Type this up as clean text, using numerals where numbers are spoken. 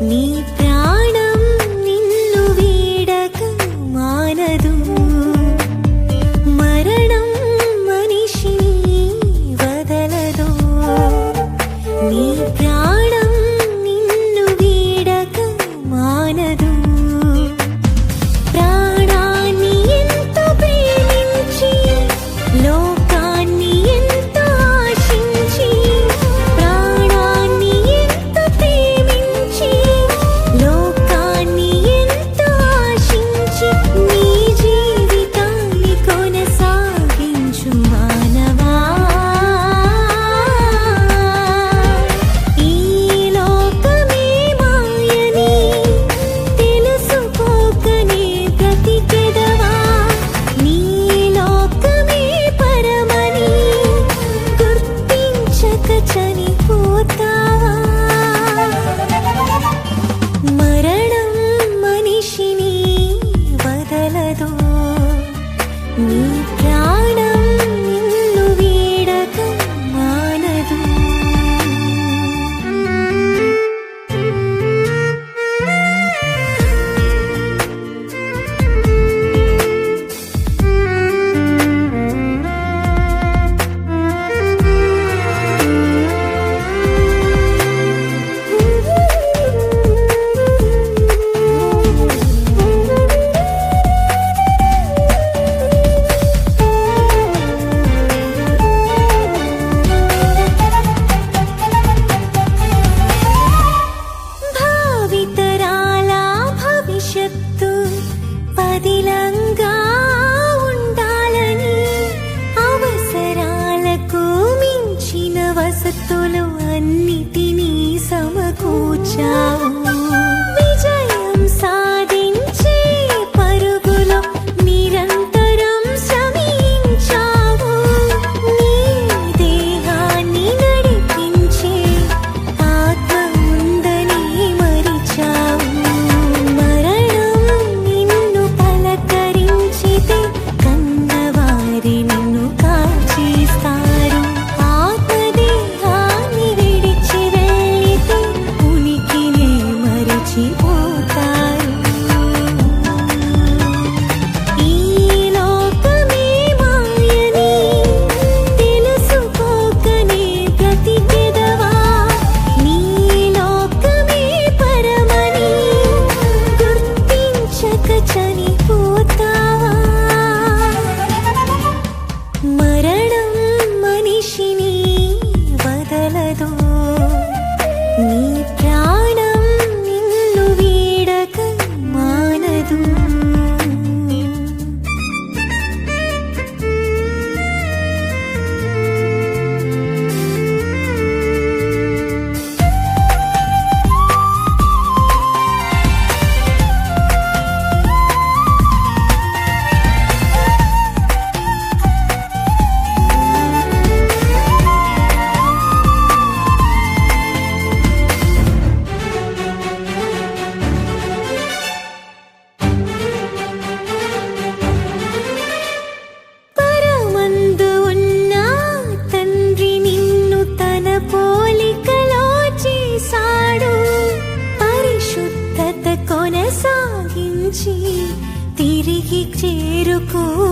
నీ ప్రాణం నిన్ను వీడక మానదు. మరణం మనిషిని వదలదు. నీ ప్రాణం నిన్ను వీడక మానదు. ప్రాణాన్ని ఎంతో ప్రేమించి లోకాన్ని ఎంతో ఆశించి, ప్రాణాన్ని ఎంతో ప్రేమించి లోకాన్ని ఎంతో ఆశించి, నీ జీవితాన్ని కొనసాగించు మానవా. ఈ లోకమే మాయని తెలుసుకోకనే బ్రతికెదవా. నీ లోకమే పరమని గుర్తించక చనిపోతావా. మరణం మనిషిని వదలదు. నీ ప్రాణం నిన్ను వీడక మానదు. భావితరాల భవిష్యత్తు పదిలంగా ఉండాలని, అవసరాలకు మించిన వసతులు అన్నిటినీ సమకూర్చావు. విజయం సాధించే పరుగులో నిరంతరం శ్రమించావు. నీ దేహాన్ని నడిపించే ఆత్మ ఉందని మరిచావు. మరణం నిన్ను పలకరించితే కన్నవారి నిన్ను కాచేస్తారు. ఆత్మదేహాన్ని విడిచి వెళ్ళితే ఉనికినే మరిచిపోతారు. ఈ లోకమే మాయని తెలుసుకోకనే బ్రతికెదవా. నీ లోకమే పరమని గుర్తించక చనిపోతావా. మరణం మనిషిని వదలదు. నీ ప్రాణం నిన్ను వీడక మానదు. పరమందు ఉన్న తండ్రి నిన్ను తన పోలికలో చేశాడు. పరిశుద్ధత కొనసాగించి తిరిగి చేరుకోమన్నాడు.